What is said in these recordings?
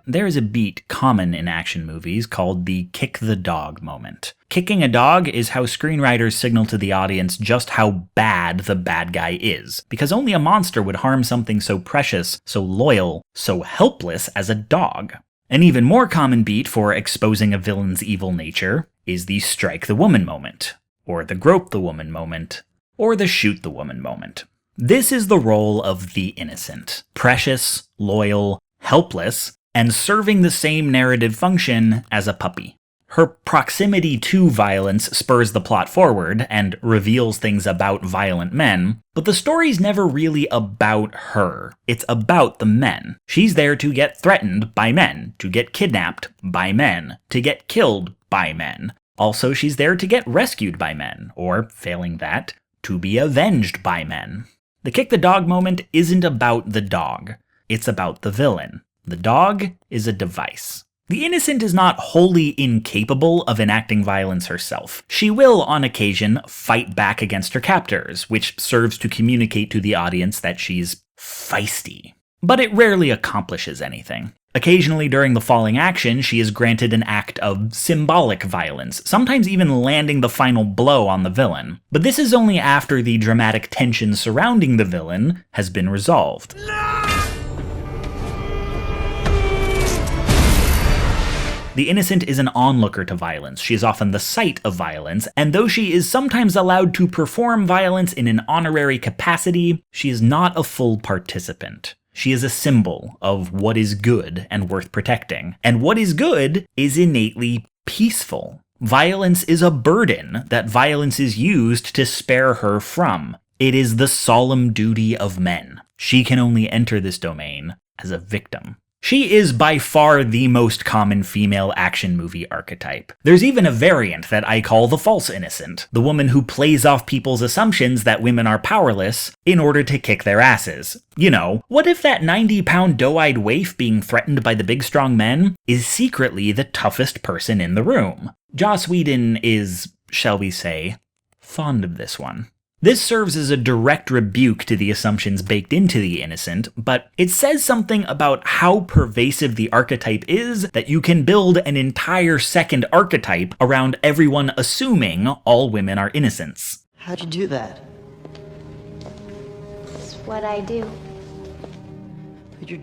There is a beat common in action movies called the kick the dog moment. Kicking a dog is how screenwriters signal to the audience just how bad the bad guy is, because only a monster would harm something so precious, so loyal, so helpless as a dog. An even more common beat for exposing a villain's evil nature is the strike the woman moment, or the grope the woman moment, or the shoot the woman moment. This is the role of the innocent. Precious, loyal, helpless, and serving the same narrative function as a puppy. Her proximity to violence spurs the plot forward and reveals things about violent men, but the story's never really about her. It's about the men. She's there to get threatened by men, to get kidnapped by men, to get killed by men. Also, she's there to get rescued by men, or, failing that, to be avenged by men. The kick the dog moment isn't about the dog. It's about the villain. The dog is a device. The innocent is not wholly incapable of enacting violence herself. She will, on occasion, fight back against her captors, which serves to communicate to the audience that she's feisty. But it rarely accomplishes anything. Occasionally during the falling action, she is granted an act of symbolic violence, sometimes even landing the final blow on the villain. But this is only after the dramatic tension surrounding the villain has been resolved. The innocent is an onlooker to violence. She is often the site of violence, and though she is sometimes allowed to perform violence in an honorary capacity, she is not a full participant. She is a symbol of what is good and worth protecting, and what is good is innately peaceful. Violence is a burden that violence is used to spare her from. It is the solemn duty of men. She can only enter this domain as a victim. She is by far the most common female action movie archetype. There's even a variant that I call the false innocent, the woman who plays off people's assumptions that women are powerless in order to kick their asses. You know, what if that 90-pound doe-eyed waif being threatened by the big strong men is secretly the toughest person in the room? Joss Whedon is, shall we say, fond of this one. This serves as a direct rebuke to the assumptions baked into the innocent, but it says something about how pervasive the archetype is that you can build an entire second archetype around everyone assuming all women are innocents. How'd you do that? It's what I do. But you're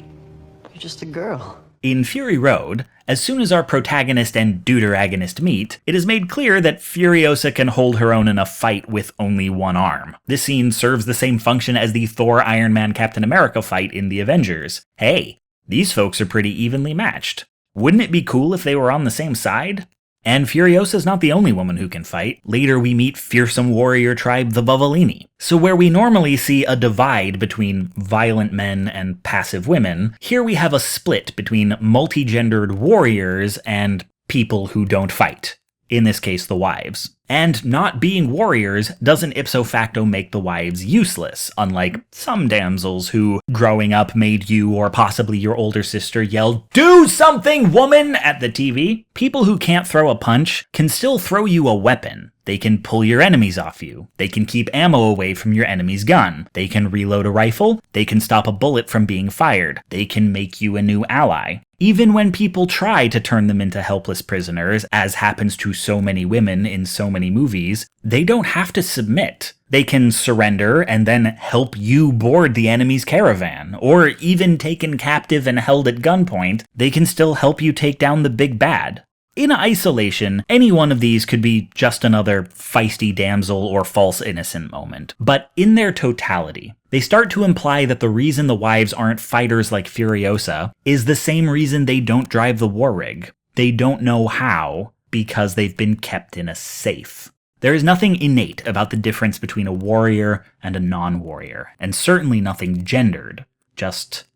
just a girl. In Fury Road, as soon as our protagonist and deuteragonist meet, it is made clear that Furiosa can hold her own in a fight with only one arm. This scene serves the same function as the Thor, Iron Man, Captain America fight in The Avengers. Hey, these folks are pretty evenly matched. Wouldn't it be cool if they were on the same side? And Furiosa's not the only woman who can fight. Later we meet fearsome warrior tribe the Bavellini. So where we normally see a divide between violent men and passive women, here we have a split between multi-gendered warriors and people who don't fight. In this case, the wives. And not being warriors doesn't ipso facto make the wives useless, unlike some damsels who, growing up, made you or possibly your older sister yell, "Do something, woman!" at the TV. People who can't throw a punch can still throw you a weapon. They can pull your enemies off you. They can keep ammo away from your enemy's gun. They can reload a rifle. They can stop a bullet from being fired. They can make you a new ally. Even when people try to turn them into helpless prisoners, as happens to so many women in so many movies, they don't have to submit. They can surrender and then help you board the enemy's caravan, or even taken captive and held at gunpoint, they can still help you take down the big bad. In isolation, any one of these could be just another feisty damsel or false innocent moment, but in their totality, they start to imply that the reason the wives aren't fighters like Furiosa is the same reason they don't drive the war rig. They don't know how, because they've been kept in a safe. There is nothing innate about the difference between a warrior and a non-warrior, and certainly nothing gendered, just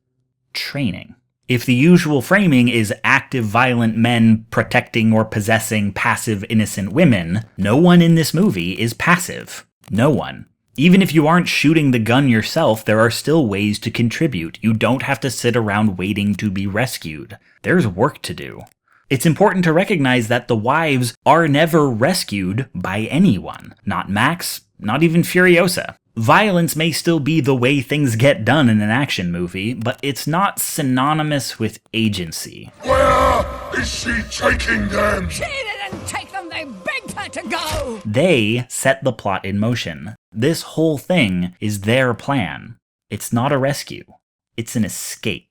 training. If the usual framing is active violent men protecting or possessing passive innocent women, no one in this movie is passive. No one. Even if you aren't shooting the gun yourself, there are still ways to contribute. You don't have to sit around waiting to be rescued. There's work to do. It's important to recognize that the wives are never rescued by anyone. Not Max, not even Furiosa. Violence may still be the way things get done in an action movie, but it's not synonymous with agency. Where is she taking them? She didn't take them, they begged her to go! They set the plot in motion. This whole thing is their plan. It's not a rescue. It's an escape.